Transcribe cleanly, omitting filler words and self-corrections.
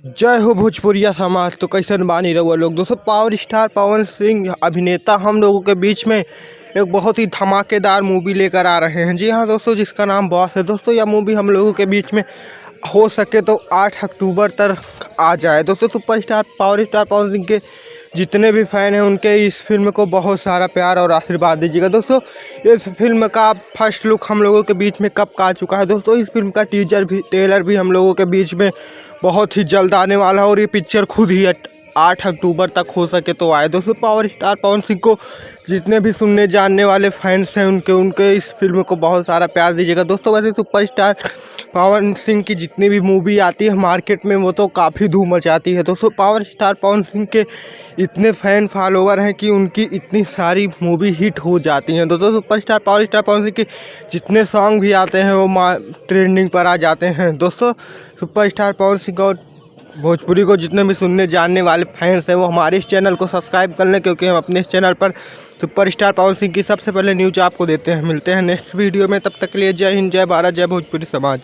जय हो भोजपुरिया समाज। तो कैसन बानी रहुआ लोग। दोस्तों, पावर स्टार पवन सिंह अभिनेता हम लोगों के बीच में एक बहुत ही धमाकेदार मूवी लेकर आ रहे हैं। जी हाँ दोस्तों, जिसका नाम बॉस है। दोस्तों, यह मूवी हम लोगों के बीच में हो सके तो 8 अक्टूबर तक आ जाए। दोस्तों, superstar power star Pawan Singh के जितने भी फ़ैन हैं उनके इस फिल्म को बहुत सारा प्यार और आशीर्वाद दीजिएगा। दोस्तों, इस फिल्म का फर्स्ट लुक हम लोगों के बीच में कब का आ चुका है। दोस्तों, इस फिल्म का ट्रेलर भी हम लोगों के बीच में बहुत ही जल्द आने वाला है और ये पिक्चर खुद ही 8 अक्टूबर तक हो सके तो आए। दोस्तों, पावर स्टार पवन सिंह को जितने भी सुनने जानने वाले फैंस हैं उनके इस फिल्म को बहुत सारा प्यार दीजिएगा। दोस्तों, वैसे सुपरस्टार पवन सिंह की जितनी भी मूवी आती है मार्केट में वो तो काफ़ी धूम मचाती है। दोस्तों, पावर स्टार पवन सिंह के इतने फैन फॉलोवर हैं कि उनकी इतनी सारी मूवी हिट हो जाती हैं। दोस्तों, पावर स्टार पवन सिंह के जितने सॉन्ग भी आते हैं वो ट्रेंडिंग पर आ जाते हैं। दोस्तों, सुपरस्टार पवन सिंह और भोजपुरी को जितने भी सुनने जानने वाले फैंस हैं वो हमारे इस चैनल को सब्सक्राइब कर लें, क्योंकि हम अपने इस चैनल पर सुपरस्टार पवन सिंह की सबसे पहले न्यूज़ आपको देते हैं। मिलते हैं नेक्स्ट वीडियो में, तब तक के लिए जय हिंद, जय भारत, जय भोजपुरी समाज।